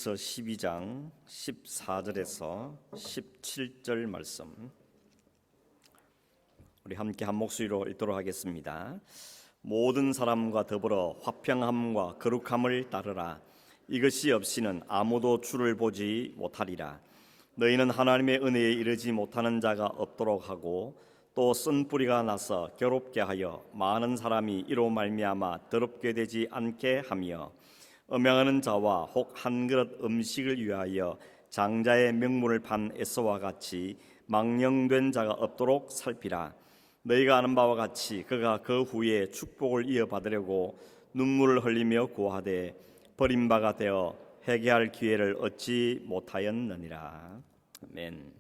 12장 14절에서 17절 말씀 우리 함께 한 목소리로 읽도록 하겠습니다. 모든 사람과 더불어 화평함과 거룩함을 따르라. 이것이 없이는 아무도 주를 보지 못하리라. 너희는 하나님의 은혜에 이르지 못하는 자가 없도록 하고 또 쓴 뿌리가 나서 괴롭게 하여 많은 사람이 이로 말미암아 더럽게 되지 않게 하며 음행하는 자와 혹 한 그릇 음식을 위하여 장자의 명분을 판 에서와 같이 망령된 자가 없도록 살피라. 너희가 아는 바와 같이 그가 그 후에 축복을 이어받으려고 눈물을 흘리며 고하되 버림바가 되어 회개할 기회를 얻지 못하였느니라. 아멘.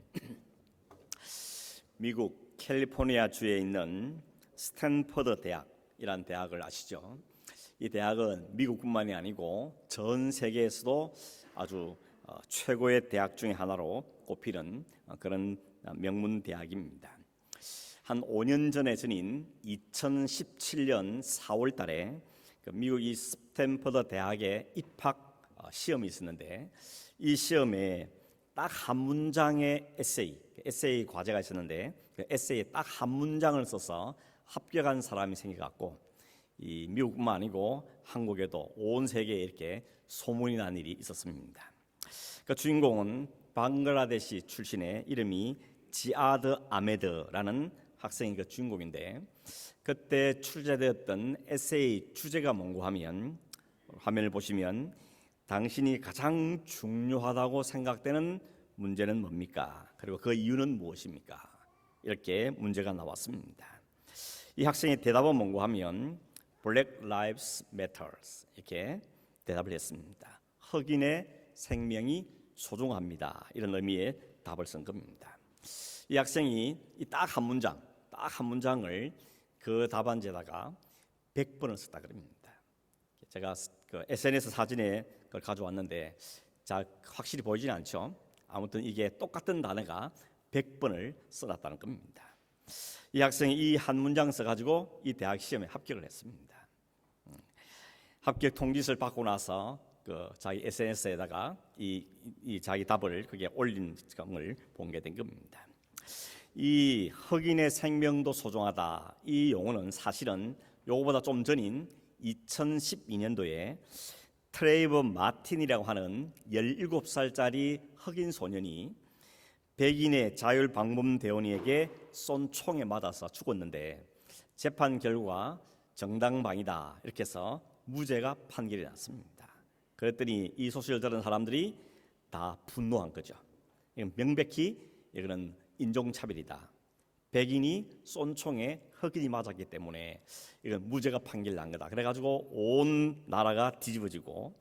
미국 캘리포니아 주에 있는 스탠퍼드 대학이란 대학을 아시죠? 이 대학은 미국뿐만이 아니고 전 세계에서도 아주 최고의 대학 중에 하나로 꼽히는 그런 명문 대학입니다. 한 5년 전에 전인 2017년 4월 달에 미국 이 스탠퍼드 대학에 입학 시험이 있었는데 이 시험에 딱 한 문장의 에세이 과제가 있었는데 그 에세이에 딱 한 문장을 써서 합격한 사람이 생겨갖고 이 미국뿐만 아니고 한국에도 온 세계에 이렇게 소문이 난 일이 있었습니다. 그 주인공은 방글라데시 출신의 이름이 지아드 아메드라는 학생이 그 주인공인데 그때 출제되었던 에세이 주제가 뭔고 하면 화면을 보시면 당신이 가장 중요하다고 생각되는 문제는 뭡니까? 그리고 그 이유는 무엇입니까? 이렇게 문제가 나왔습니다. 이 학생의 대답은 뭔고 하면 Black Lives Matters 이렇게 대답을 했습니다. 흑인의 생명이 소중합니다. 이런 의미의 답을 쓴 겁니다. 이 학생이 이 딱 한 문장을 그 답안지에다가 100번을 썼다 그럽니다. 제가 그 SNS 사진에 그걸 가져왔는데 자 확실히 보이지는 않죠. 아무튼 이게 똑같은 단어가 100번을 써놨다는 겁니다. 이 학생이 이 한 문장 써가지고 이 대학 시험에 합격을 했습니다. 합격 통지서를 받고 나서 그 자기 SNS에다가 이 자기 답을 그게 올린 것을 공개된 겁니다. 이 흑인의 생명도 소중하다. 이 용어는 사실은 요거보다 좀 전인 2012년도에 트레이버 마틴이라고 하는 17살짜리 흑인 소년이 백인의 자율방범대원에게 쏜 총에 맞아서 죽었는데 재판 결과 정당방위다 이렇게 해서 무죄가 판결이 났습니다. 그랬더니 이 소식을 들은 사람들이 다 분노한 거죠. 이건 명백히 이거는 인종차별이다. 백인이 쏜 총에 흑인이 맞았기 때문에 이건 무죄가 판결 난 거다. 그래가지고 온 나라가 뒤집어지고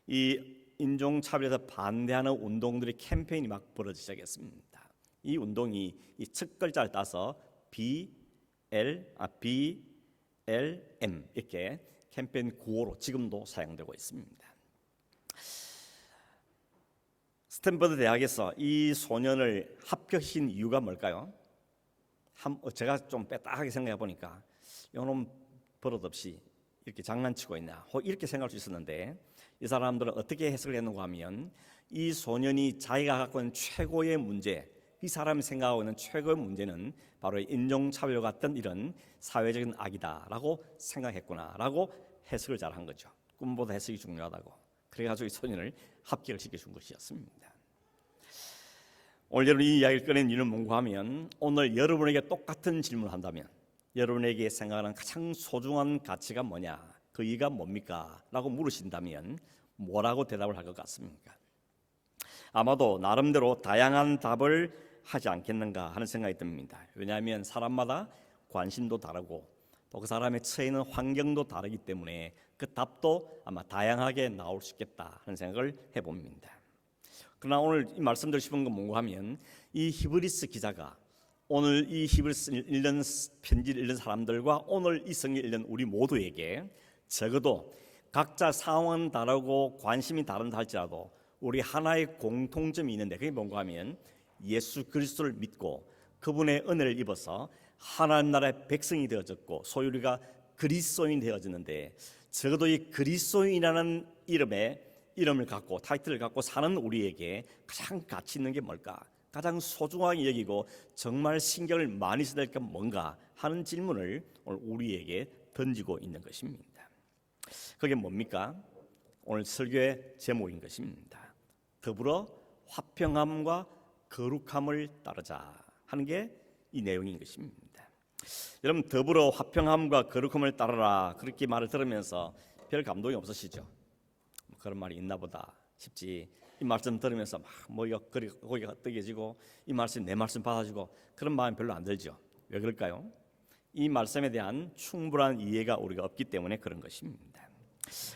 이 인종차별에서 반대하는 운동들의 캠페인이 막 벌어지기 시작했습니다. 이 운동이 이 첫 글자를 따서 BLM 이렇게 캠페인 구호로 지금도 사용되고 있습니다. 스탠퍼드 대학에서 이 소년을 합격시킨 이유가 뭘까요? 제가 좀 빼딱하게 생각해 보니까 이놈 버릇없이 이렇게 장난치고 있나 이렇게 생각할 수 있었는데 이 사람들은 어떻게 해석을 했는가 하면 이 소년이 자기가 갖고 있는 최고의 문제, 이 사람이 생각하고 있는 최고의 문제는 바로 인종차별 같은 이런 사회적인 악이다라고 생각했구나라고 해석을 잘한 거죠. 꿈보다 해석이 중요하다고. 그래가지고 이 소년을 합격을 시켜준 것이었습니다. 오늘 여러분 이 이야기를 꺼낸 이유는 뭔가 하면 오늘 여러분에게 똑같은 질문을 한다면 여러분에게 생각하는 가장 소중한 가치가 뭐냐? 그 이유가 뭡니까? 라고 물으신다면 뭐라고 대답을 할 것 같습니까? 아마도 나름대로 다양한 답을 하지 않겠는가 하는 생각이 듭니다. 왜냐하면 사람마다 관심도 다르고 또 그 사람의 처해 있는 환경도 다르기 때문에 그 답도 아마 다양하게 나올 수 있겠다 하는 생각을 해봅니다. 그러나 오늘 이 말씀드리고 싶은 건 뭔가 하면 이 히브리스 기자가 오늘 이 히브리스 읽는 편지를 읽는 사람들과 오늘 이 성경 읽는 우리 모두에게 적어도 각자 상황은 다르고 관심이 다른다 할지라도 우리 하나의 공통점이 있는데 그게 뭔가 하면 예수 그리스도를 믿고 그분의 은혜를 입어서 하나님 나라의 백성이 되어졌고 소위 우리가 그리스도인이 되어졌는데 적어도 이 그리스도인이라는 이름에 이름을 갖고 타이틀을 갖고 사는 우리에게 가장 가치 있는 게 뭘까? 가장 소중하게 여기고 정말 신경을 많이 써야 될 게 뭔가 하는 질문을 오늘 우리에게 던지고 있는 것입니다. 그게 뭡니까? 오늘 설교의 제목인 것입니다. 더불어 화평함과 거룩함을 따르자 하는 게 이 내용인 것입니다. 여러분, 더불어 화평함과 거룩함을 따르라 그렇게 말을 들으면서 별 감동이 없으시죠? 그런 말이 있나 보다 싶지. 이 말씀 들으면서 막 고개가 뜨개지고 이 말씀 내 말씀 받아주고 그런 마음이 별로 안 들죠. 왜 그럴까요? 이 말씀에 대한 충분한 이해가 우리가 없기 때문에 그런 것입니다.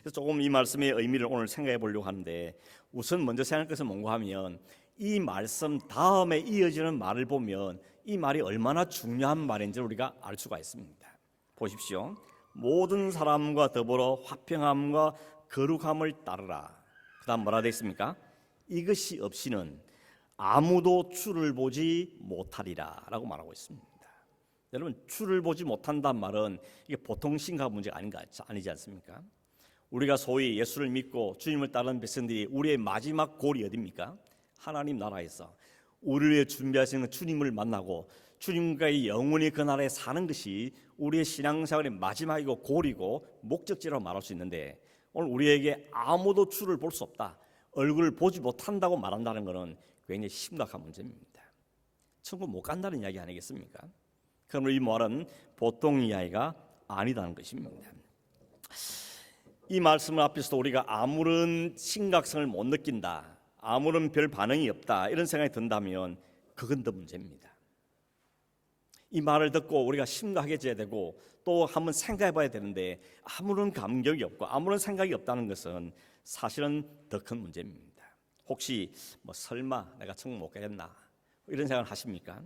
그래서 조금 이 말씀의 의미를 오늘 생각해 보려고 하는데, 우선 먼저 생각할 것은 뭔가 하면 이 말씀 다음에 이어지는 말을 보면 이 말이 얼마나 중요한 말인지 우리가 알 수가 있습니다. 보십시오. 모든 사람과 더불어 화평함과 거룩함을 따르라. 그 다음 뭐라 되어 있습니까? 이것이 없이는 아무도 주를 보지 못하리라 라고 말하고 있습니다. 여러분, 주를 보지 못한다는 말은 이게 보통 심각한 문제가 아니지 않습니까? 우리가 소위 예수를 믿고 주님을 따르는 백성들이 우리의 마지막 골이 어디입니까? 하나님 나라에서 우리를 준비하시는 주님을 만나고 주님과의 영원히 그 나라에 사는 것이 우리의 신앙생활의 마지막이고 골이고 목적지라고 말할 수 있는데, 오늘 우리에게 아무도 주를 볼 수 없다, 얼굴을 보지 못한다고 말한다는 것은 굉장히 심각한 문제입니다. 천국 못 간다는 이야기 아니겠습니까? 그러므로 이 말은 보통 이야기가 아니다는 것입니다. 이 말씀을 앞에서도 우리가 아무런 심각성을 못 느낀다, 아무런 별 반응이 없다 이런 생각이 든다면 그건 더 문제입니다. 이 말을 듣고 우리가 심각해져야 되고 또 한번 생각해 봐야 되는데 아무런 감격이 없고 아무런 생각이 없다는 것은 사실은 더 큰 문제입니다. 혹시 설마 내가 천국 못 가겠나 이런 생각을 하십니까?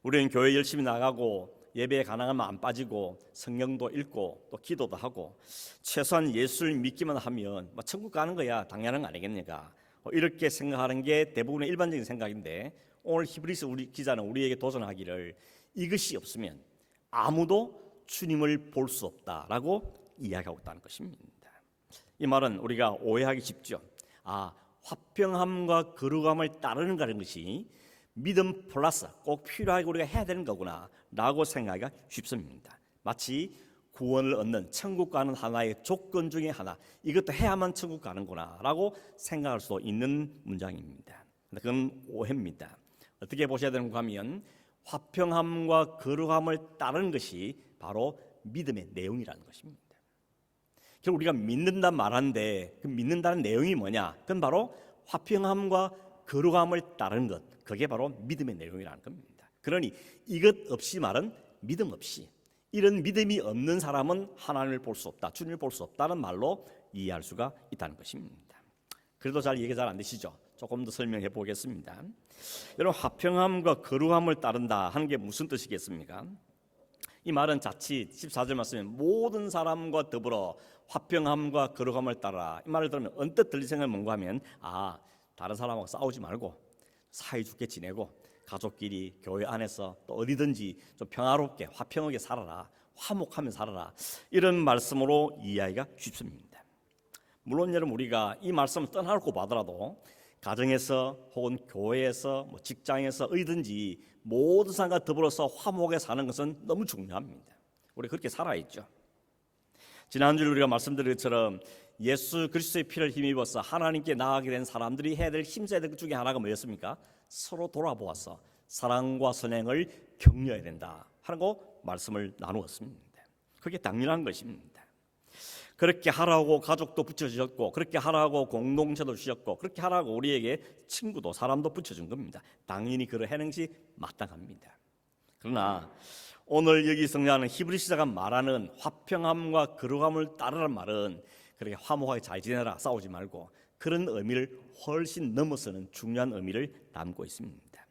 우리는 교회 열심히 나가고 예배에 가능하면 안 빠지고 성경도 읽고 또 기도도 하고 최소한 예수를 믿기만 하면 천국 가는 거야 당연한 거 아니겠습니까? 이렇게 생각하는 게 대부분의 일반적인 생각인데, 오늘 히브리서 우리 기자는 우리에게 도전하기를 이것이 없으면 아무도 주님을 볼 수 없다라고 이야기하고 있다는 것입니다. 이 말은 우리가 오해하기 쉽죠. 화평함과 거룩함을 따르는 것이 믿음 플러스 꼭 필요하게 우리가 해야 되는 거구나 라고 생각하기가 쉽습니다. 마치 구원을 얻는 천국 가는 하나의 조건 중에 하나, 이것도 해야만 천국 가는구나 라고 생각할 수도 있는 문장입니다. 그건 오해입니다. 어떻게 보셔야 되는가 하면 화평함과 거룩함을 따르는 것이 바로 믿음의 내용이라는 것입니다. 결국 우리가 믿는다 말하는데 그 믿는다는 내용이 뭐냐? 그건 바로 화평함과 거룩함을 따르는 것, 그게 바로 믿음의 내용이라는 겁니다. 그러니 이것 없이 말은 믿음 없이, 이런 믿음이 없는 사람은 하나님을 볼 수 없다, 주님을 볼 수 없다는 말로 이해할 수가 있다는 것입니다. 그래도 이해가 잘 안 되시죠? 조금 더 설명해 보겠습니다. 여러분, 화평함과 거룩함을 따른다 하는 게 무슨 뜻이겠습니까? 이 말은 자칫 14절 말씀에 모든 사람과 더불어 화평함과 거룩함을 따라, 이 말을 들으면 언뜻 들릴 생각이 뭔가 하면 다른 사람하고 싸우지 말고 사이좋게 지내고 가족끼리 교회 안에서 또 어디든지 좀 평화롭게 화평하게 살아라, 화목하며 살아라, 이런 말씀으로 이해하기가 쉽습니다. 물론 여러분, 우리가 이 말씀을 떠나고 보더라도 가정에서 혹은 교회에서 직장에서 어디든지 모든 사람과 더불어서 화목하게 사는 것은 너무 중요합니다. 우리 그렇게 살아야죠. 지난주에 우리가 말씀드린 것처럼 예수 그리스도의 피를 힘입어서 하나님께 나아가게 된 사람들이 해야 될, 힘써야 될 것 중에 하나가 뭐였습니까? 서로 돌아보아서 사랑과 선행을 격려해야 된다 하는 거 말씀을 나누었습니다. 그게 당연한 것입니다. 그렇게 하라고 가족도 붙여주셨고, 그렇게 하라고 공동체도 주셨고, 그렇게 하라고 우리에게 친구도 사람도 붙여준 겁니다. 당연히 그러하는 것이 마땅합니다. 그러나 오늘 여기 성경하는 히브리서가 말하는 화평함과 거룩함을 따르라는 말은 그렇게 화목하게 잘 지내라, 싸우지 말고, 그런 의미를 훨씬 넘어서는 중요한 의미를 담고 있습니다.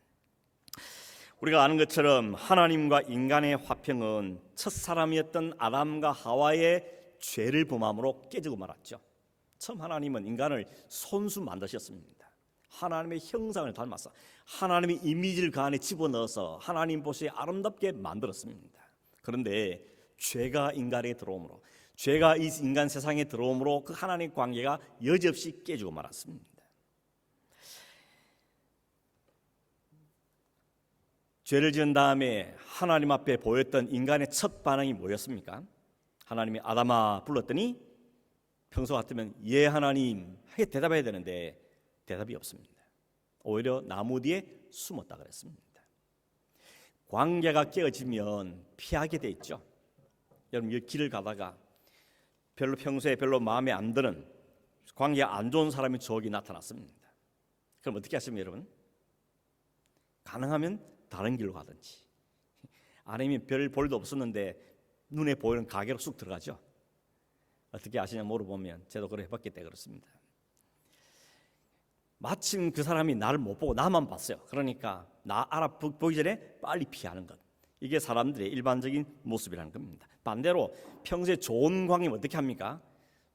우리가 아는 것처럼 하나님과 인간의 화평은 첫사람이었던 아담과 하와의 죄를 범함으로 깨지고 말았죠. 처음 하나님은 인간을 손수 만드셨습니다. 하나님의 형상을 닮아서 하나님의 이미지를 그 안에 집어넣어서 하나님 보시기에 아름답게 만들었습니다. 그런데 죄가 인간에게 들어오므로 죄가 이 인간 세상에 들어옴으로 그 하나님의 관계가 여지없이 깨지고 말았습니다. 죄를 지은 다음에 하나님 앞에 보였던 인간의 첫 반응이 뭐였습니까? 하나님이 아담아 불렀더니 평소 같으면 예 하나님 하게 대답해야 되는데 대답이 없습니다. 오히려 나무 뒤에 숨었다 그랬습니다. 관계가 깨어지면 피하게 돼 있죠. 여러분 이 길을 가다가 평소에 별로 마음에 안 드는 관계가 안 좋은 사람이 저기 나타났습니다. 그럼 어떻게 하십니까 여러분? 가능하면 다른 길로 가든지, 아니면 별 볼도 없었는데 눈에 보이는 가게로 쑥 들어가죠. 어떻게 아시냐 물어보면 저도 그래 해봤기 때문에 그렇습니다. 마침 그 사람이 나를 못 보고 나만 봤어요. 그러니까 나 알아보기 전에 빨리 피하는 것, 이게 사람들의 일반적인 모습이라는 겁니다. 반대로 평소에 좋은 관계면 어떻게 합니까?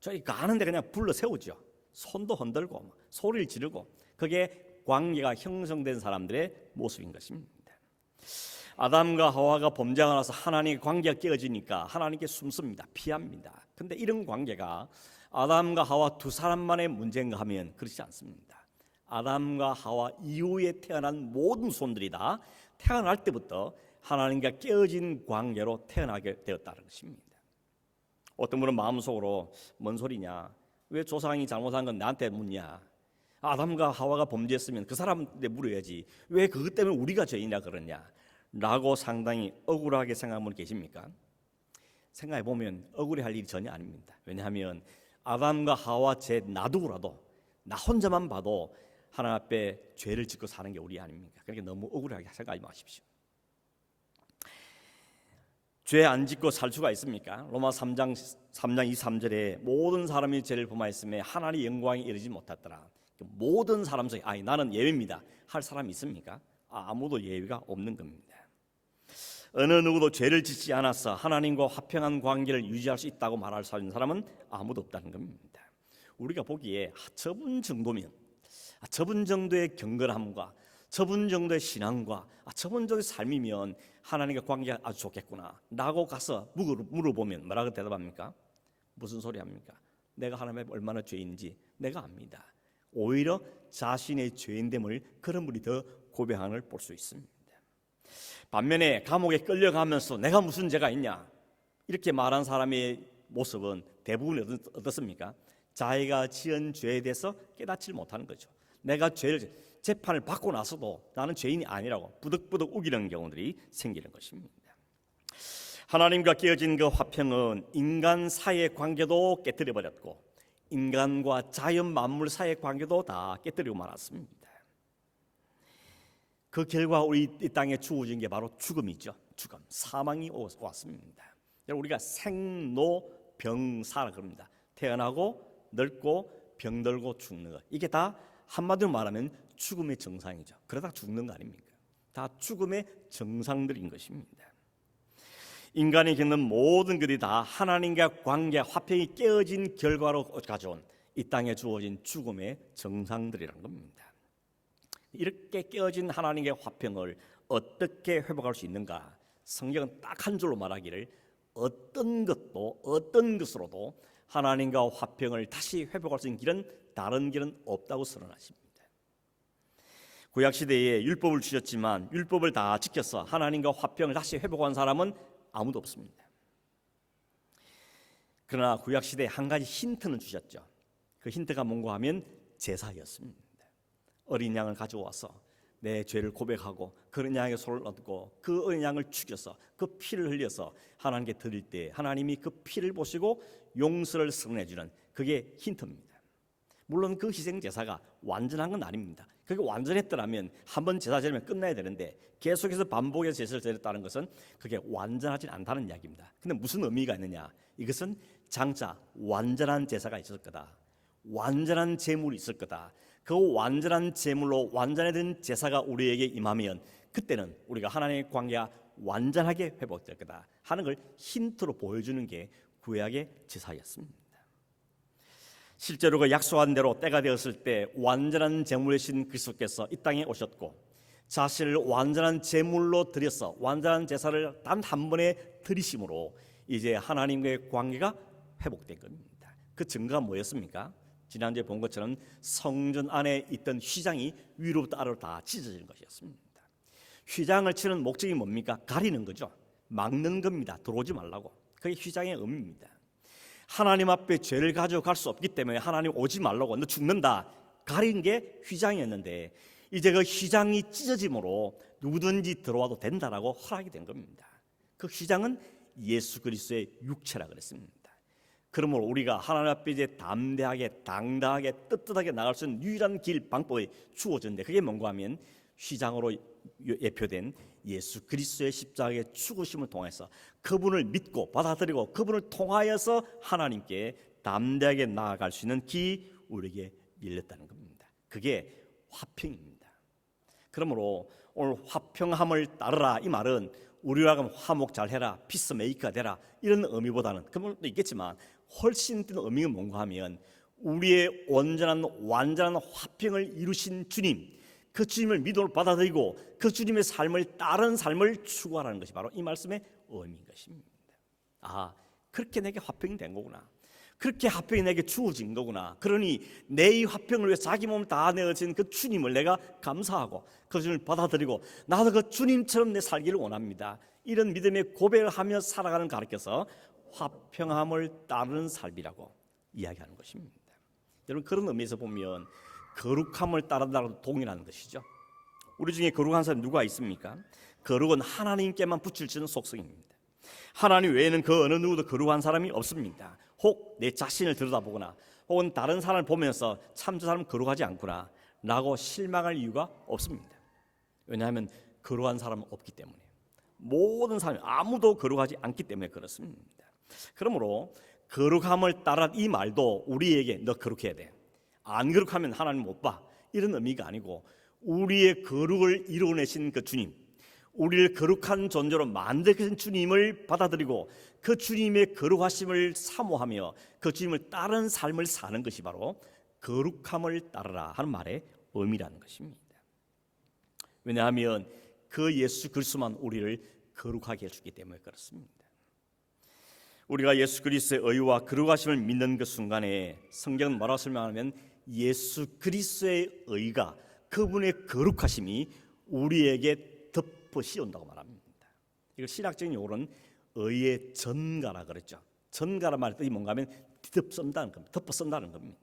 저기 가는데 그냥 불러 세우죠. 손도 흔들고 소리를 지르고, 그게 관계가 형성된 사람들의 모습인 것입니다. 아담과 하와가 범죄하고 나서 하나님의 관계가 깨어지니까 하나님께 숨습니다. 피합니다. 근데 이런 관계가 아담과 하와 두 사람만의 문제인가 하면 그렇지 않습니다. 아담과 하와 이후에 태어난 모든 손들이 다 태어날 때부터 하나님과 깨어진 관계로 태어나게 되었다는 것입니다. 어떤 분은 마음속으로 뭔 소리냐, 왜 조상이 잘못한 건 나한테 묻냐, 아담과 하와가 범죄했으면 그 사람한테 물어야지 왜 그것 때문에 우리가 죄인이라 그러냐 라고 상당히 억울하게 생각하는 분 계십니까? 생각해 보면 억울해할 일이 전혀 아닙니다. 왜냐하면 아담과 하와 죄 놔두고라도 나 혼자만 봐도 하나님 앞에 죄를 짓고 사는 게 우리 아닙니까? 그러니까 너무 억울하게 생각하지 마십시오. 죄 안 짓고 살 수가 있습니까? 로마 3장 23절에 모든 사람이 죄를 범하였음에 하나님의 영광에 이르지 못했더라. 모든 사람 중에 나는 예외입니다 할 사람이 있습니까? 아무도 예외가 없는 겁니다. 어느 누구도 죄를 짓지 않아서 하나님과 화평한 관계를 유지할 수 있다고 말할 수 있는 사람은 아무도 없다는 겁니다. 우리가 보기에 저분 정도면, 저분 정도의 경건함과 저분 정도의 신앙과 저분 정도의 삶이면 하나님과 관계가 아주 좋겠구나 라고 가서 물어보면 뭐라고 대답합니까? 무슨 소리 합니까? 내가 하나님 앞에 얼마나 죄인인지 내가 압니다. 오히려 자신의 죄인됨을 그런 분이 더 고백하는 걸 볼 수 있습니다. 반면에 감옥에 끌려가면서 내가 무슨 죄가 있냐 이렇게 말한 사람의 모습은 대부분 어떻습니까? 자기가 지은 죄에 대해서 깨닫지 못하는 거죠. 내가 재판을 받고 나서도 나는 죄인이 아니라고 부득부득 우기는 경우들이 생기는 것입니다. 하나님과 깨어진 그 화평은 인간 사이의 관계도 깨뜨려버렸고 인간과 자연 만물 사이의 관계도 다 깨뜨리고 말았습니다. 그 결과 우리 이 땅에 주어진 게 바로 죽음이죠. 죽음, 사망이 왔습니다. 우리가 생로병사라 그럽니다. 태어나고 늙고 병들고 죽는 것, 이게 다 한마디로 말하면 죽음의 정상이죠. 그러다 죽는 거 아닙니까? 다 죽음의 정상들인 것입니다. 인간이 겪는 모든 것이 다 하나님과 관계, 화평이 깨어진 결과로 가져온 이 땅에 주어진 죽음의 정상들이라는 겁니다. 이렇게 깨어진 하나님의 화평을 어떻게 회복할 수 있는가? 성경은 딱 한 줄로 말하기를 어떤 것으로도 하나님과 화평을 다시 회복할 수 있는 길은 다른 길은 없다고 선언하십니다. 구약시대에 율법을 주셨지만 율법을 다 지켜서 하나님과 화평을 다시 회복한 사람은 아무도 없습니다. 그러나 구약시대에 한 가지 힌트는 주셨죠. 그 힌트가 뭔가 하면 제사였습니다. 어린 양을 가져와서 내 죄를 고백하고 그 어린 양의 손을 얻고 그 어린 양을 죽여서 그 피를 흘려서 하나님께 드릴 때 하나님이 그 피를 보시고 용서를 선언해 주는, 그게 힌트입니다. 물론 그 희생 제사가 완전한 건 아닙니다. 그게 완전했더라면 한 번 제사 지내면 끝나야 되는데 계속해서 반복해서 제사를 지냈다는 것은 그게 완전하지 않다는 이야기입니다. 근데 무슨 의미가 있느냐? 이것은 장차 완전한 제사가 있을 거다, 완전한 제물이 있을 거다. 그 완전한 제물로 완전해진 제사가 우리에게 임하면 그때는 우리가 하나님의 관계가 완전하게 회복될 거다 하는 걸 힌트로 보여주는 게 구약의 제사였습니다. 실제로 그 약속한 대로 때가 되었을 때 완전한 제물이신 그리스도께서 이 땅에 오셨고 자신을 완전한 제물로 드려서 완전한 제사를 단 한 번에 드리심으로 이제 하나님과의 관계가 회복된 겁니다. 그 증거가 뭐였습니까? 지난주에 본 것처럼 성전 안에 있던 휘장이 위로부터 아래로 다 찢어지는 것이었습니다. 휘장을 치는 목적이 뭡니까? 가리는 거죠. 막는 겁니다. 들어오지 말라고. 그게 휘장의 의미입니다. 하나님 앞에 죄를 가져갈 수 없기 때문에 하나님 오지 말라고, 너 죽는다, 가린 게 휘장이었는데 이제 그 휘장이 찢어짐으로 누구든지 들어와도 된다라고 허락이 된 겁니다. 그 휘장은 예수 그리스도의 육체라 그랬습니다. 그러므로 우리가 하나님 앞에 이제 담대하게 당당하게 떳떳하게 나갈 수 있는 유일한 길, 방법이 주어졌는데 그게 뭔가 하면 휘장으로 예표된 예수 그리스도의 십자가의 죽으심을 통해서 그분을 믿고 받아들이고 그분을 통하여서 하나님께 담대하게 나아갈 수 있는 길이 우리에게 열렸다는 겁니다. 그게 화평입니다. 그러므로 오늘 화평함을 따르라, 이 말은 우리로 하여금 화목 잘해라, 피스메이커가 되라, 이런 의미보다는 그런 것도 있겠지만 훨씬 더 의미가 뭔가 하면 우리의 온전한 완전한 화평을 이루신 주님, 그 주님을 믿음으로 받아들이고 그 주님의 삶을 따른 삶을 추구하라는 것이 바로 이 말씀의 의미인 것입니다. 아, 그렇게 내게 화평이 된 거구나, 그렇게 화평이 내게 주어진 거구나. 그러니 내 이 화평을 위해 자기 몸을 다 내어진 그 주님을 내가 감사하고 그 주님을 받아들이고 나도 그 주님처럼 내 살기를 원합니다. 이런 믿음의 고백을 하며 살아가는 가르쳐서 화평함을 따르는 삶이라고 이야기하는 것입니다. 여러분, 그런 의미에서 보면 거룩함을 따른다고 동일한 것이죠. 우리 중에 거룩한 사람이 누가 있습니까? 거룩은 하나님께만 붙일지는 속성입니다. 하나님 외에는 그 어느 누구도 거룩한 사람이 없습니다. 혹 내 자신을 들여다보거나 혹은 다른 사람을 보면서 참 저 사람 거룩하지 않구나 라고 실망할 이유가 없습니다. 왜냐하면 거룩한 사람은 없기 때문에, 모든 사람이 아무도 거룩하지 않기 때문에 그렇습니다. 그러므로 거룩함을 따라, 이 말도 우리에게 너 거룩해야 돼, 안 거룩하면 하나님 못 봐, 이런 의미가 아니고 우리의 거룩을 이루어내신 그 주님, 우리를 거룩한 존재로 만드신 주님을 받아들이고 그 주님의 거룩하심을 사모하며 그 주님을 따른 삶을 사는 것이 바로 거룩함을 따르라 하는 말의 의미라는 것입니다. 왜냐하면 그 예수 그리스도만 우리를 거룩하게 해주기 때문에 그렇습니다. 우리가 예수 그리스도의 의와 거룩하심을 믿는 그 순간에 성경은 뭐라고 설명하면 예수 그리스도의 의가, 그분의 거룩하심이 우리에게 덮어 씌운다고 말합니다. 이걸 신학적인 용어로는 의의 전가라 그랬죠. 전가라 말의 뜻이 뭔가 하면 덮어 쓴다는 겁니다. 덮어 쓴다는 겁니다.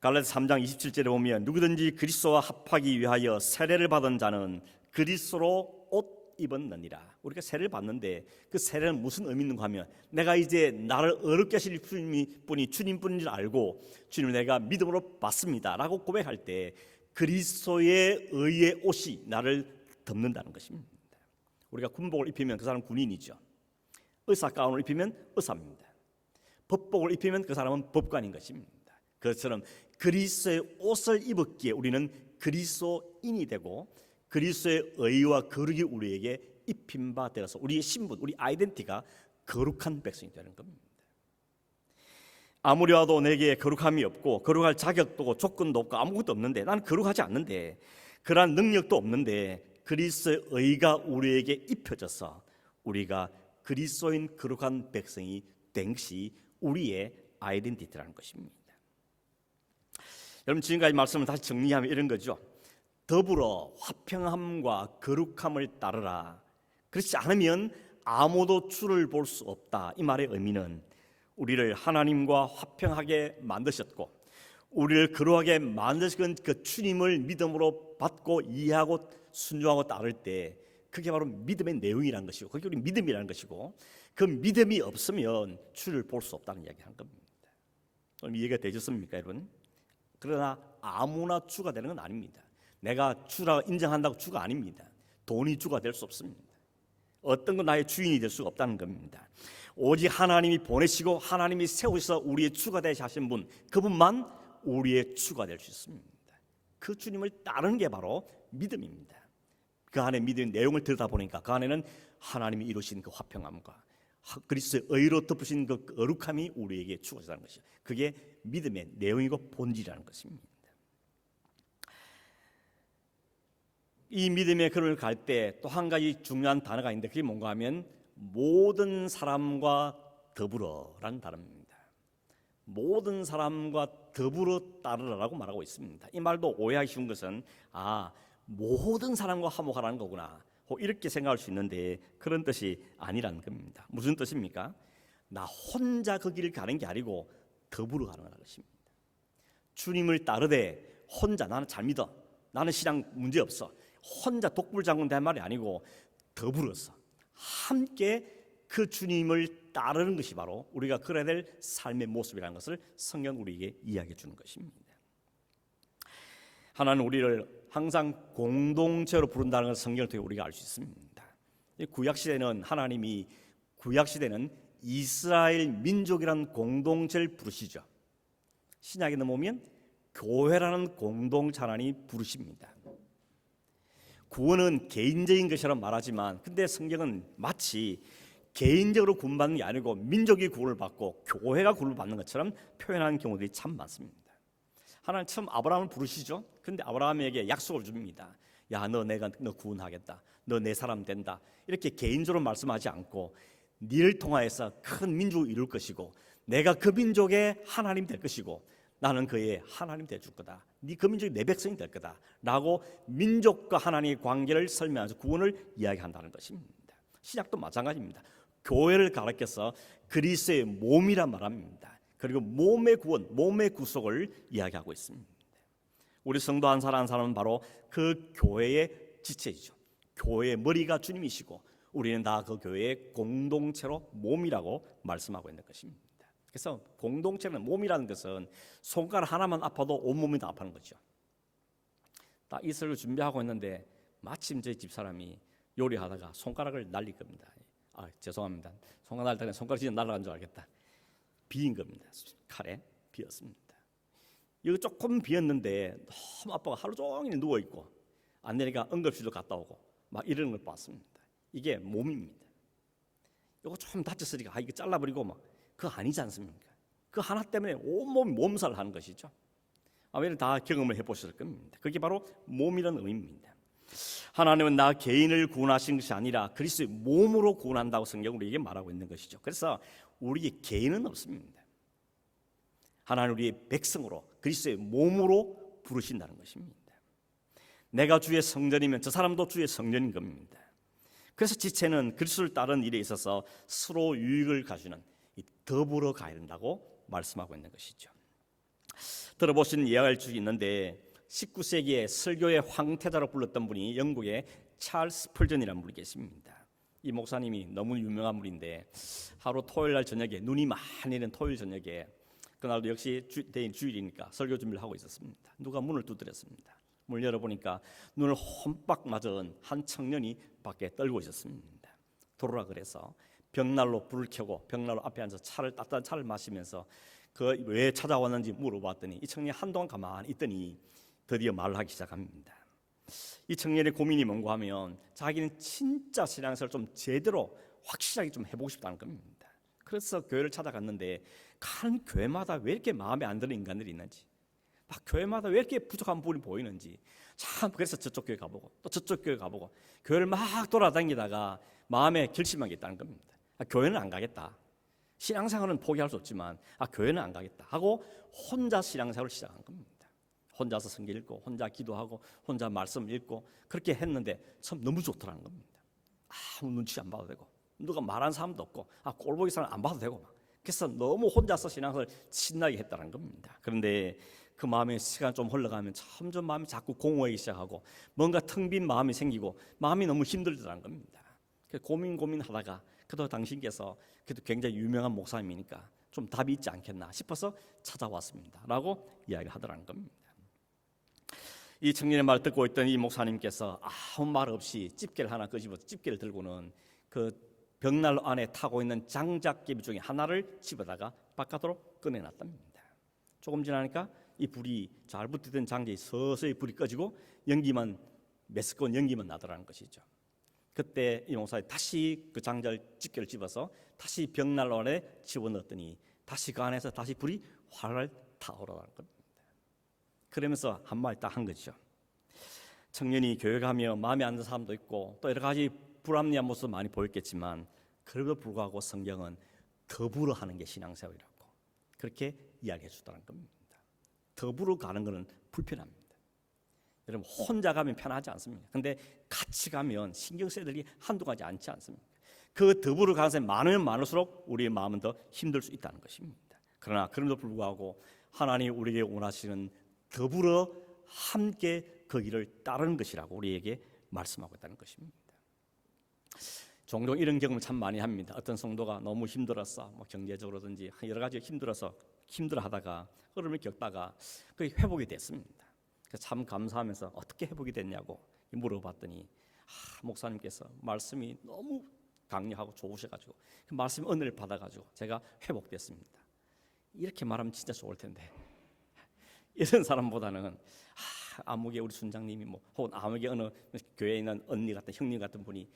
갈라디아서 3장 27절에 보면 누구든지 그리스도와 합하기 위하여 세례를 받은 자는 그리스도로 옷 입었느니라. 우리가 세례를 받는데 그 세례는 무슨 의미 있는가 하면 내가 이제 나를 어렵게 하실 분이 주님뿐인 줄 알고 주님을 내가 믿음으로 받습니다 라고 고백할 때 그리스도의 의의 옷이 나를 덮는다는 것입니다. 우리가 군복을 입히면 그 사람은 군인이죠. 의사 가운을 입히면 의사입니다. 법복을 입히면 그 사람은 법관인 것입니다. 그것처럼 그리스도의 옷을 입었기에 우리는 그리스도인이 되고 그리스도의 의와 거룩이 우리에게 입힌 바 되어서 우리의 신분, 우리 아이덴티티가 거룩한 백성이 되는 겁니다. 아무리 와도 내게 거룩함이 없고 거룩할 자격도 조건도 없고 아무것도 없는데, 나는 거룩하지 않는데, 그러한 능력도 없는데 그리스도의 의가 우리에게 입혀져서 우리가 그리스도인 거룩한 백성이 된 것이 우리의 아이덴티티라는 것입니다. 여러분, 지금까지 말씀을 다시 정리하면 이런 거죠. 더불어 화평함과 거룩함을 따르라. 그렇지 않으면 아무도 주를 볼 수 없다. 이 말의 의미는 우리를 하나님과 화평하게 만드셨고 우리를 거룩하게 만드신 그 주님을 믿음으로 받고 이해하고 순종하고 따를 때 그게 바로 믿음의 내용이라는 것이고 그게 우리 믿음이라는 것이고, 그 믿음이 없으면 주를 볼 수 없다는 이야기를 한 겁니다. 좀 이해가 되셨습니까, 여러분? 그러나 아무나 주가 되는 건 아닙니다. 내가 주라 인정한다고 주가 아닙니다. 돈이 주가 될 수 없습니다. 어떤 건 나의 주인이 될 수가 없다는 겁니다. 오직 하나님이 보내시고 하나님이 세우셔서 우리의 주가 되시 하신 분, 그분만 우리의 주가 될 수 있습니다. 그 주님을 따르는 게 바로 믿음입니다. 그 안에 믿음의 내용을 들여다보니까 그 안에는 하나님이 이루신 그 화평함과 그리스도의 의로 덮으신 그 거룩함이 우리에게 주어진다는 것이죠. 그게 믿음의 내용이고 본질이라는 것입니다. 이 믿음의 걸음을 갈 때 또 한 가지 중요한 단어가 있는데 그게 뭔가 하면 모든 사람과 더불어라는 단어입니다. 모든 사람과 더불어 따르라고 말하고 있습니다. 이 말도 오해하기 쉬운 것은 모든 사람과 화목하라는 거구나 이렇게 생각할 수 있는데 그런 뜻이 아니라는 겁니다. 무슨 뜻입니까? 나 혼자 그 길을 가는 게 아니고 더불어 가는 것입니다. 주님을 따르되 혼자 나는 잘 믿어, 나는 신앙 문제 없어, 혼자 독불장군 된 말이 아니고 더불어서 함께 그 주님을 따르는 것이 바로 우리가 그래야 될 삶의 모습이라는 것을 성경 우리에게 이야기해 주는 것입니다. 하나는 우리를 항상 공동체로 부른다는 것을 성경을 통해 우리가 알 수 있습니다. 구약시대는 하나님이 구약시대는 이스라엘 민족이라는 공동체를 부르시죠. 신약에 넘어오면 교회라는 공동체 하나님이 부르십니다. 구원은 개인적인 것이라고 말하지만 근데 성경은 마치 개인적으로 구원받는 게 아니고 민족이 구원을 받고 교회가 구원을 받는 것처럼 표현하는 경우들이 참 많습니다. 하나님 처음 아브라함을 부르시죠. 근데 아브라함에게 약속을 줍니다. 야, 너 구원하겠다, 너 내 사람 된다, 이렇게 개인적으로 말씀하지 않고 니를 통하여서 큰 민족을 이룰 것이고 내가 그 민족의 하나님 될 것이고 나는 그의 하나님 될 거다, 네 그 민족이 내 백성이 될 거다 라고 민족과 하나님의 관계를 설명하면서 구원을 이야기한다는 것입니다. 신약도 마찬가지입니다. 교회를 가르쳐서 그리스도의 몸이란 말합니다. 그리고 몸의 구원, 몸의 구속을 이야기하고 있습니다. 우리 성도 한 사람 한 사람은 바로 그 교회의 지체이죠. 교회의 머리가 주님이시고 우리는 다 그 교회의 공동체로 몸이라고 말씀하고 있는 것입니다. 그래서 공동체는 몸이라는 것은 손가락 하나만 아파도 온몸이 다 아파하는 거죠. 딱 이슬을 준비하고 있는데 마침 저희 집사람이 요리하다가 손가락을 날릴 겁니다. 죄송합니다. 손가락 날릴 때는 손가락이 진짜 날아간 줄 알겠다. 비인 겁니다. 칼에 비었습니다. 이거 조금 비었는데 너무 아빠가 하루 종일 누워있고 안 되니까 응급실로 갔다 오고 막 이러는 걸 봤습니다. 이게 몸입니다. 이거 좀 다쳤으니까 이거 잘라버리고 막 그거 아니지 않습니까? 그 하나 때문에 온몸이 몸살을 하는 것이죠. 아마 다 경험을 해보셨을 겁니다. 그게 바로 몸이라는 의미입니다. 하나님은 나 개인을 구원하신 것이 아니라 그리스도의 몸으로 구원한다고 성경은 우리에게 말하고 있는 것이죠. 그래서 우리의 개인은 없습니다. 하나님 우리의 백성으로 그리스도의 몸으로 부르신다는 것입니다. 내가 주의 성전이면 저 사람도 주의 성전인 겁니다. 그래서 지체는 그리스도를 따르는 일에 있어서 서로 유익을 가지는 더불어 가야 된다고 말씀하고 있는 것이죠. 들어보신 이야기할 수 있는데 19세기에 설교의 황태자로 불렀던 분이 영국의 찰스 스펄전이라는 분이 계십니다. 이 목사님이 너무 유명한 분인데 하루 토요일 날 저녁에 눈이 많이 내리는 토요일 저녁에 그날도 역시 대인 주일이니까 설교 준비를 하고 있었습니다. 누가 문을 두드렸습니다. 문을 열어보니까 눈을 험빡 맞은 한 청년이 밖에 떨고 있었습니다. 들어오라 그래서 벽난로 불을 켜고 벽난로 앞에 앉아서 따뜻한 차를 마시면서 그 왜 찾아왔는지 물어봤더니 이 청년이 한동안 가만히 있더니 드디어 말을 하기 시작합니다. 이 청년의 고민이 뭔가 하면 자기는 진짜 신앙생활을 좀 제대로 확실하게 좀 해보고 싶다는 겁니다. 그래서 교회를 찾아갔는데 간 교회마다 왜 이렇게 마음에 안 드는 인간들이 있는지, 막 교회마다 왜 이렇게 부족한 부분이 보이는지 참 그래서 저쪽 교회 가보고 또 저쪽 교회 가보고 교회를 막 돌아다니다가 마음에 결심한 게 있다는 겁니다. 교회는 안 가겠다. 신앙생활은 포기할 수 없지만 교회는 안 가겠다 하고 혼자 신앙생활을 시작한 겁니다. 혼자서 성경 읽고 혼자 기도하고 혼자 말씀 읽고 그렇게 했는데 참 너무 좋더라는 겁니다. 아무 눈치 안 봐도 되고 누가 말하는 사람도 없고 꼴보기 사람 안 봐도 되고 막. 그래서 너무 혼자서 신앙을 신나게 했다는 겁니다. 그런데 그 마음에 시간 좀 흘러가면 점점 마음이 자꾸 공허하기 시작하고 뭔가 텅 빈 마음이 생기고 마음이 너무 힘들더라는 겁니다. 고민하다가 그래도 당신께서 그래도 굉장히 유명한 목사님이니까 좀 답이 있지 않겠나 싶어서 찾아왔습니다 라고 이야기를 하더라는 겁니다. 이 청년의 말을 듣고 있던 이 목사님께서 아무 말 없이 집게를 하나 끄집어서 집게를 들고는 그 벽난로 안에 타고 있는 장작개비 중에 하나를 집어다가 바깥으로 꺼내놨답니다. 조금 지나니까 이 불이 잘 붙이던 장작이 서서히 불이 꺼지고 연기만 메스꺼운 연기만 나더라는 것이죠. 그때 이 목사님이 다시 그 집게를 집어서 다시 벽난로 안에 집어넣었더니 다시 그 안에서 다시 불이 활활 타오르는 겁니다. 그러면서 한 말 딱 한 거죠. 청년이 교회 가며 마음에 안 드는 사람도 있고 또 여러 가지 불합리한 모습 많이 보였겠지만 그래도 불구하고 성경은 더불어 하는 게 신앙생활이라고 그렇게 이야기해 주더라는 겁니다. 더불어 가는 것은 불편합니다. 여러분 혼자 가면 편하지 않습니까? 근데 같이 가면 신경 써야 될 게 한두 가지 않지 않습니까? 그 더불어 가는 사람이 많으면 많을수록 우리의 마음은 더 힘들 수 있다는 것입니다. 그러나 그럼에도 불구하고 하나님이 우리에게 원하시는 더불어 함께 그 길을 따르는 것이라고 우리에게 말씀하고 있다는 것입니다. 종종 이런 경험을 참 많이 합니다. 어떤 성도가 너무 힘들었어, 뭐 경제적으로든지 여러 가지 힘들어하다가 흐름을 겪다가 그게 회복이 됐습니다. 참 감사하면서 어떻게 회복이 됐냐고 물어봤더니 목사님께서 말씀이 너무 강력하고 좋으셔가지고 그 말씀 은혜를 받아가지고 제가 회복됐습니다. 이렇게 말하면 진짜 좋을 텐데 이런 사람보다는 아무개 우리 순장님이 뭐 혹은 아무개 어느 교회에 있는 언니 같은 형님 같은 분이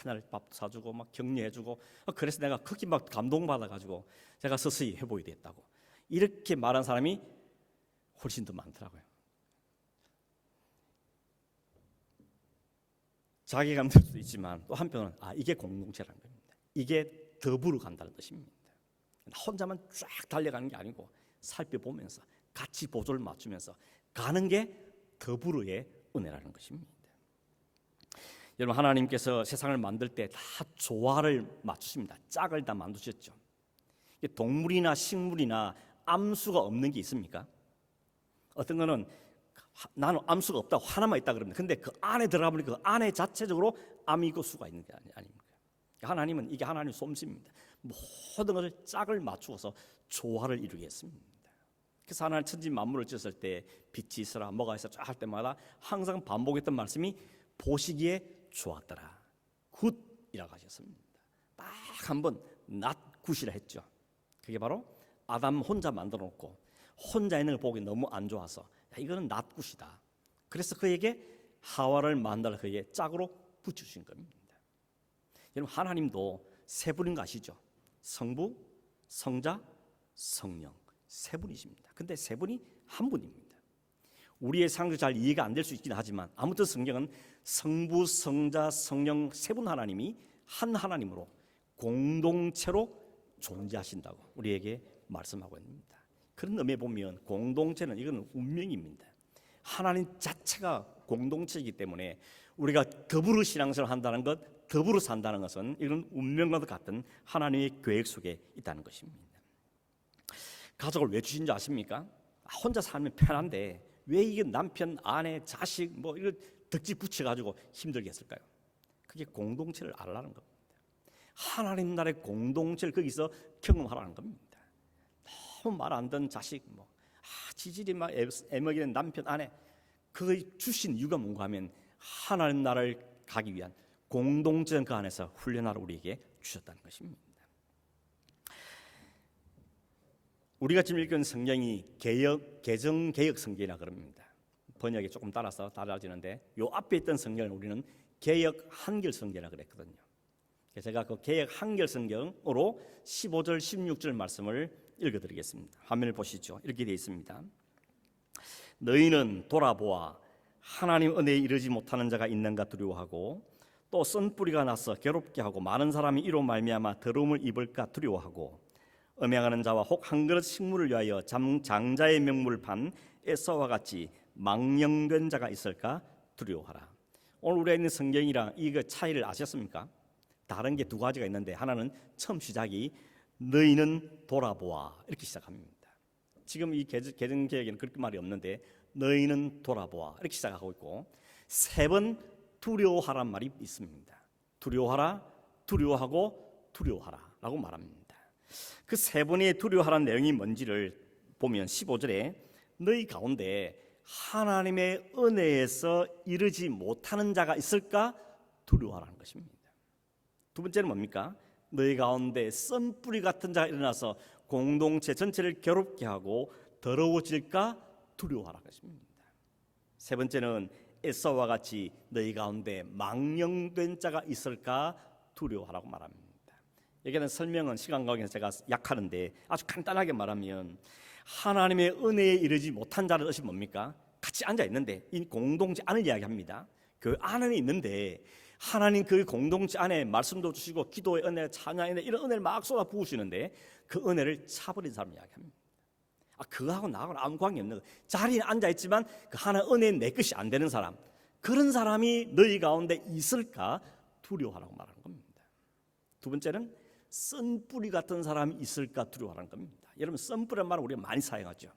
나를 밥도 사주고 막 격려해주고 그래서 내가 그렇게 막 감동받아가지고 제가 서서히 회복이 됐다고 이렇게 말한 사람이 훨씬 더 많더라고요. 자기가 힘들 수도 있지만 또 한편은 이게 공동체라는 겁니다. 이게 더불어 간다는 뜻입니다. 혼자만 쫙 달려가는 게 아니고 살펴보면서 같이 보조를 맞추면서 가는 게 더불어의 은혜라는 것입니다. 여러분 하나님께서 세상을 만들 때 다 조화를 맞추십니다. 짝을 다 만드셨죠. 동물이나 식물이나 암수가 없는 게 있습니까? 어떤 거는 나는 암수가 없다고 하나만 있다 그럽니다. 근데 그 안에 들어가 보니까 그 안에 자체적으로 암이 있고 수가 있는 게 아닙니까? 하나님은 이게 하나님의 솜씨입니다. 모든 것을 짝을 맞추어서 조화를 이루게 했습니다. 그래서 하나님 천지 만물을 지었을 때 빛이 있어라 뭐가 있어라 할 때마다 항상 반복했던 말씀이 보시기에 좋았더라 굿이라고 하셨습니다. 딱 한번 not 굿이라 했죠. 그게 바로 아담 혼자 만들어 놓고 혼자 있는 걸 보기 너무 안 좋아서 이거는 not 굿이다. 그래서 그에게 하와를 만들어 그에게 짝으로 붙여주신 겁니다. 여러분 하나님도 세 분인 거 아시죠? 성부, 성자, 성령 세 분이십니다. 근데 세 분이 한 분입니다. 우리의 상식으로 잘 이해가 안 될 수 있긴 하지만 아무튼 성경은 성부, 성자, 성령 세 분 하나님이 한 하나님으로 공동체로 존재하신다고 우리에게 말씀하고 있습니다. 그런 의미에 보면 공동체는 이건 운명입니다. 하나님 자체가 공동체이기 때문에 우리가 더불어 신앙생활을 한다는 것, 더불어 산다는 것은 이런 운명과도 같은 하나님의 계획 속에 있다는 것입니다. 가족을 왜 주신 줄 아십니까? 혼자 살면 편한데 왜 이게 남편, 아내, 자식 뭐 이걸 덕지 붙여가지고 힘들게 했을까요? 그게 공동체를 알라는 겁니다. 하나님 나라의 공동체를 거기서 경험하라는 겁니다. 너무 말 안 듣는 자식, 지질이 막 애먹이는 남편, 아내, 그걸 주신 이유가 뭔가 하면 하나님 나라를 가기 위한 공동체는 그 안에서 훈련하러 우리에게 주셨다는 것입니다. 우리가 지금 읽은 성경이 개정개혁 성경이라 그럽니다. 번역에 조금 따라서 달라지는데 요 앞에 있던 성경을 우리는 개역 한결 성경이라 그랬거든요. 제가 그 개역 한결 성경으로 15절 16절 말씀을 읽어드리겠습니다. 화면을 보시죠. 이렇게 되어 있습니다. 너희는 돌아보아 하나님 은혜에 이르지 못하는 자가 있는가 두려워하고 또 쓴뿌리가 나서 괴롭게 하고 많은 사람이 이로 말미암아 더러움을 입을까 두려워하고 음행하는 자와 혹 한 그릇 식물을 위하여 장자의 명물을 판 에서와 같이 망령된 자가 있을까 두려워하라. 오늘 우리가 있는 성경이랑 이거 차이를 아셨습니까? 다른 게 두 가지가 있는데 하나는 처음 시작이 너희는 돌아보아 이렇게 시작합니다. 지금 이 개정개혁에는 그렇게 말이 없는데 너희는 돌아보아 이렇게 시작하고 있고 세 번 두려워하란 말이 있습니다. 두려워하라, 두려워하고 두려워하라 라고 말합니다. 그 세 번의 두려워하라는 내용이 뭔지를 보면 15절에 너희 가운데 하나님의 은혜에서 이르지 못하는 자가 있을까 두려워하라는 것입니다. 두 번째는 뭡니까? 너희 가운데 썬뿌리 같은 자가 일어나서 공동체 전체를 괴롭게 하고 더러워질까 두려워하라는 것입니다. 세 번째는 에서와 같이 너희 가운데 망령된 자가 있을까 두려워하라고 말합니다. 여기는 설명은 시간 관계에서 제가 약하는데 아주 간단하게 말하면 하나님의 은혜에 이르지 못한 자의 뜻이 뭡니까? 같이 앉아 있는데 이 공동체 안을 이야기합니다. 교회 안에 있는데 하나님 그 공동체 안에 말씀도 주시고 기도의 은혜, 찬양의 은혜, 이런 은혜를 막 쏟아 부으시는데 그 은혜를 차버린 사람 이야기합니다. 그하고 나하고는 아무 관계 없는 거. 자리에 앉아있지만 그 하나 은혜는 내 것이 안 되는 사람, 그런 사람이 너희 가운데 있을까 두려워하라고 말하는 겁니다. 두 번째는 쓴뿌리 같은 사람이 있을까 두려워하는 겁니다. 여러분, 쓴뿌리란 말을 우리가 많이 사용하죠.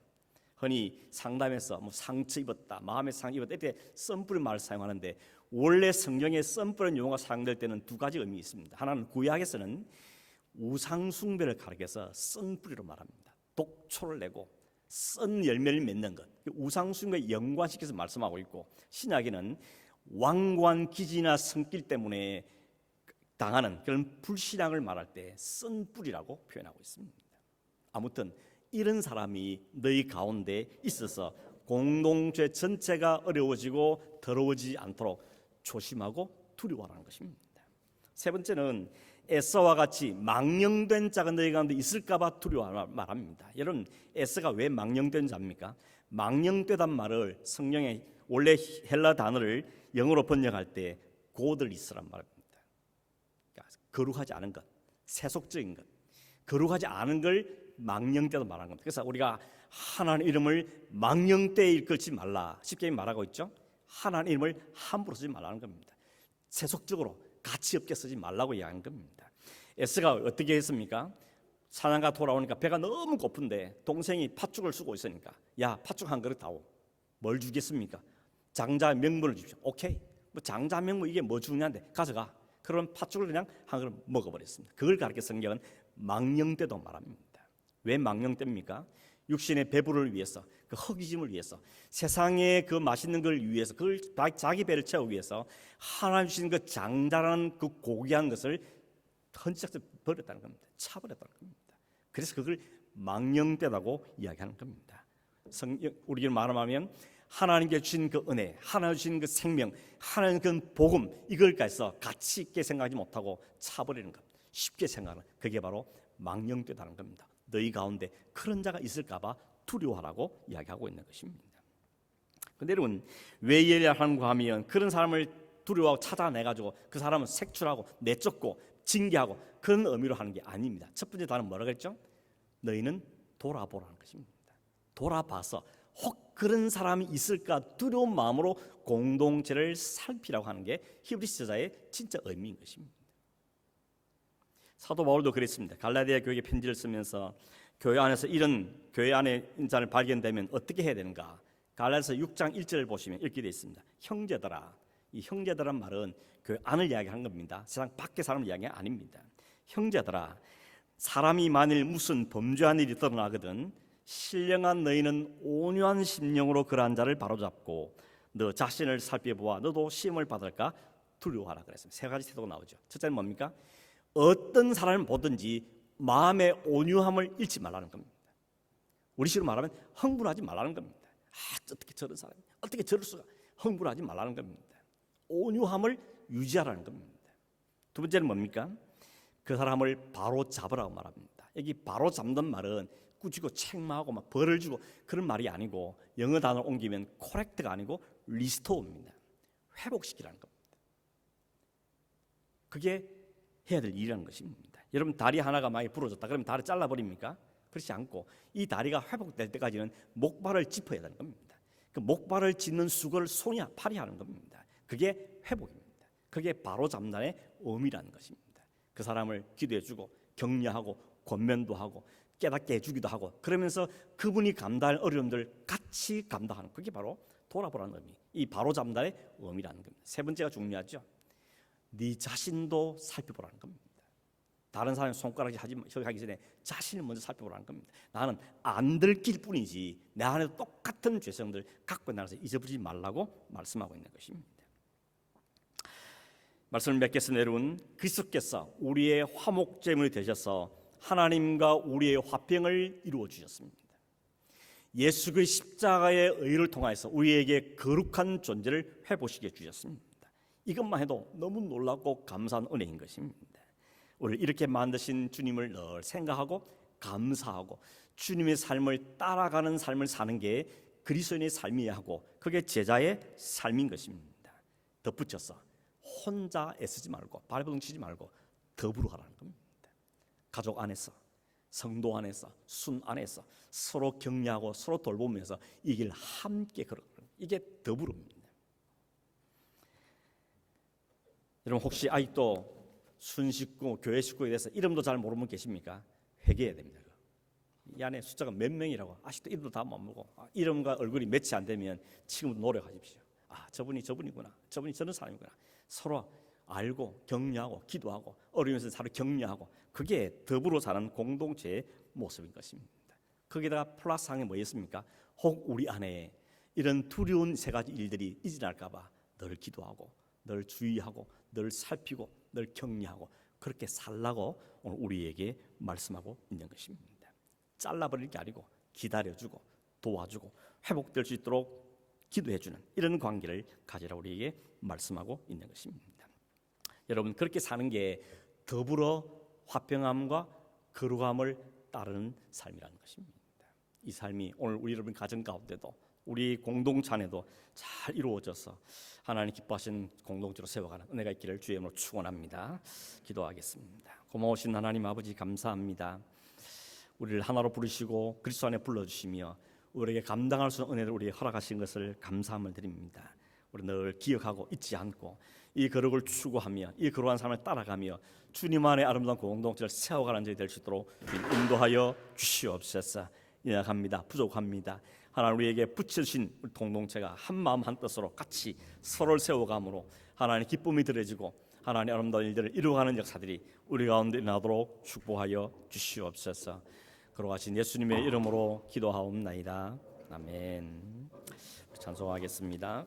흔히 상담에서 상처 입었다, 마음의 상처 입었다, 이때 쓴뿌리 말을 사용하는데, 원래 성경에 쓴뿌리는 용어가 사용될 때는 두 가지 의미가 있습니다. 하나는 구약에서는 우상숭배를 가리켜서 쓴뿌리로 말합니다. 독초를 내고 쓴 열매를 맺는 것, 우상숭배에 연관시켜서 말씀하고 있고, 신약에는 완고한 기질이나 성길 때문에 당하는 그런 불신앙을 말할 때 쓴뿌리라고 표현하고 있습니다. 아무튼 이런 사람이 너희 가운데 있어서 공동체 전체가 어려워지고 더러워지지 않도록 조심하고 두려워하라는 것입니다. 세 번째는 에서와 같이 망령된 자가 너희 가운데 있을까 봐 두려워하라 말합니다. 여러분, 에서가 왜 망령된 자입니까? 망령되단 말을 성경에 원래 헬라 단어를 영어로 번역할 때 고들리스란 말입니다. 그러니까 거룩하지 않은 것, 세속적인 것, 거룩하지 않은 걸 망령되다 말하는 겁니다. 그래서 우리가 하나님 이름을 망령되이 일컬지 말라, 쉽게 말하고 있죠. 하나님 이름을 함부로 쓰지 말라는 겁니다. 세속적으로 가치 없게 쓰지 말라고 이야기하는 겁니다. 에스가 어떻게 했습니까? 사냥가 돌아오니까 배가 너무 고픈데 동생이 팥죽을 쓰고 있으니까, 야, 팥죽 한 그릇 다오. 뭘 주겠습니까? 장자 명분을 주십시오. 오케이, 장자 명분 이게 뭐 중요한데 가져가. 그런 팥죽을 그냥 한 그릇 먹어버렸습니다. 그걸 가르쳐 성경은 망령되도 말합니다. 왜 망령됩니까? 육신의 배부를 위해서, 그 허기짐을 위해서, 세상의 그 맛있는 걸 위해서, 그걸 자기 배를 채우기 위해서 하나님 주신 그 장자라는 그 고귀한 것을 헌치해서 버렸다는 겁니다. 차버렸다는 겁니다. 그래서 그걸 망령되다고 이야기하는 겁니다. 우리가 말하면 하나님께 주신 그 은혜, 하나님 주신 그 생명, 하나님 그 복음, 이걸 가서 가치 있게 생각하지 못하고 차버리는 것, 쉽게 생각하는, 그게 바로 망령되다는 겁니다. 너희 가운데 그런 자가 있을까 봐 두려워하라고 이야기하고 있는 것입니다. 그런데 여러분, 왜 이야기하는가 하면 그런 사람을 두려워하고 찾아내가지고 그 사람은 색출하고 내쫓고 징계하고 그런 의미로 하는 게 아닙니다. 첫 번째 단어는 뭐라고 했죠? 너희는 돌아보라는 것입니다. 돌아봐서 혹 그런 사람이 있을까 두려운 마음으로 공동체를 살피라고 하는 게 히브리서 저자의 진짜 의미인 것입니다. 사도 바울도 그랬습니다. 갈라디아 교회에 편지를 쓰면서 교회 안에서 이런 교회 안에 인자를 발견되면 어떻게 해야 되는가? 갈라디아서 6장 1절을 보시면 이렇게 되어 있습니다. 형제들아, 이 형제들란 말은 교회 안을 이야기하는 겁니다. 세상 밖의 사람을 이야기가 아닙니다. 형제들아, 사람이 만일 무슨 범죄한 일이 드러나거든 신령한 너희는 온유한 심령으로 그러한 자를 바로잡고 너 자신을 살펴보아 너도 시험을 받을까 두려워하라 그랬습니다. 세 가지 태도가 나오죠. 첫째는 뭡니까? 어떤 사람을 보든지 마음의 온유함을 잃지 말라는 겁니다. 우리 식으로 말하면 흥분하지 말라는 겁니다. 어떻게 저런 사람이, 어떻게 저럴 수가, 흥분하지 말라는 겁니다. 온유함을 유지하라는 겁니다. 두 번째는 뭡니까? 그 사람을 바로 잡으라고 말합니다. 여기 바로 잡는 말은 꾸짖고 책망하고 막 벌을 주고 그런 말이 아니고, 영어 단어를 옮기면 correct가 아니고 restore입니다. 회복시키라는 겁니다. 그게 해야 될 일이라는 것입니다. 여러분, 다리 하나가 많이 부러졌다 그러면 다리 잘라버립니까? 그렇지 않고 이 다리가 회복될 때까지는 목발을 짚어야 되는 겁니다. 그 목발을 짚는 수고를 손이 팔이 하는 겁니다. 그게 회복입니다. 그게 바로 잡는다의 의미라는 것입니다. 그 사람을 기도해주고 격려하고 권면도 하고 깨닫게 해주기도 하고, 그러면서 그분이 감당할 어려움들 같이 감당하는, 그게 바로 돌아보라는 의미, 이 바로 잡는다의 의미라는 겁니다. 세 번째가 중요하죠. 네 자신도 살펴보라는 겁니다. 다른 사람의 손가락이 하기 전에 자신을 먼저 살펴보라는 겁니다. 나는 안 들킬 뿐이지 내 안에도 똑같은 죄성들 갖고 나가서 잊어버리지 말라고 말씀하고 있는 것입니다. 말씀을 맺겠습니다. 여러분, 그리스도께서 우리의 화목제물이 되셔서 하나님과 우리의 화평을 이루어 주셨습니다. 예수 그리스도의 십자가의 의를 통하여서 우리에게 거룩한 존재를 회복시켜 주셨습니다. 이것만 해도 너무 놀랍고 감사한 은혜인 것입니다. 우리를 이렇게 만드신 주님을 늘 생각하고 감사하고 주님의 삶을 따라가는 삶을 사는 게 그리스도인의 삶이야 하고, 그게 제자의 삶인 것입니다. 덧붙여서 혼자 애쓰지 말고 발버둥치지 말고 더불어 가라는 겁니다. 가족 안에서, 성도 안에서, 순 안에서 서로 격려하고 서로 돌보면서 이 길 함께 걸어가는, 이게 더불어입니다. 여러분 혹시 아직도 순식구, 교회 식구에 대해서 이름도 잘 모르는 분 계십니까? 회개해야 됩니다. 이 안에 숫자가 몇 명이라고 아직도 이름도 다 못 모르고 이름과 얼굴이 매치 안 되면 지금부터 노력하십시오. 저분이 저분이구나, 저분이 저런 사람이구나. 서로 알고 격려하고 기도하고 어려우면서 서로 격려하고, 그게 더불어 사는 공동체의 모습인 것입니다. 거기다가 플러스항에 뭐였습니까? 혹 우리 안에 이런 두려운 세 가지 일들이 일어날까 봐 늘 기도하고 늘 주의하고 늘 살피고 늘 격려하고 그렇게 살라고 오늘 우리에게 말씀하고 있는 것입니다. 잘라버릴 게 아니고 기다려주고 도와주고 회복될 수 있도록 기도해주는 이런 관계를 가지라 우리에게 말씀하고 있는 것입니다. 여러분 그렇게 사는 게 더불어 화평함과 거룩함을 따르는 삶이라는 것입니다. 이 삶이 오늘 우리 여러분 가정 가운데도 우리 공동체 안에도 잘 이루어져서 하나님 기뻐하신 공동체로 세워가는 은혜가 있기를 주의 이름으로 축원합니다. 기도하겠습니다. 고마우신 하나님 아버지 감사합니다. 우리를 하나로 부르시고 그리스도 안에 불러주시며 우리에게 감당할 수 있는 은혜를 우리에게 허락하신 것을 감사함을 드립니다. 우리 늘 기억하고 잊지 않고 이 거룩을 추구하며 이 거룩한 삶을 따라가며 주님 안에 아름다운 공동체를 세워가는 자들이 될 수 있도록 인도하여 주시옵소서. 연약합니다. 부족합니다. 하나님 우리에게 붙여주신 우리 공동체가 한 마음 한 뜻으로 같이 서로를 세워감으로 하나님 기쁨이 드려지고 하나님 아름다운 일들을 이루어가는 역사들이 우리 가운데 일어나도록 축복하여 주시옵소서. 거룩하신 예수님의 이름으로 기도하옵나이다. 아멘. 찬송하겠습니다.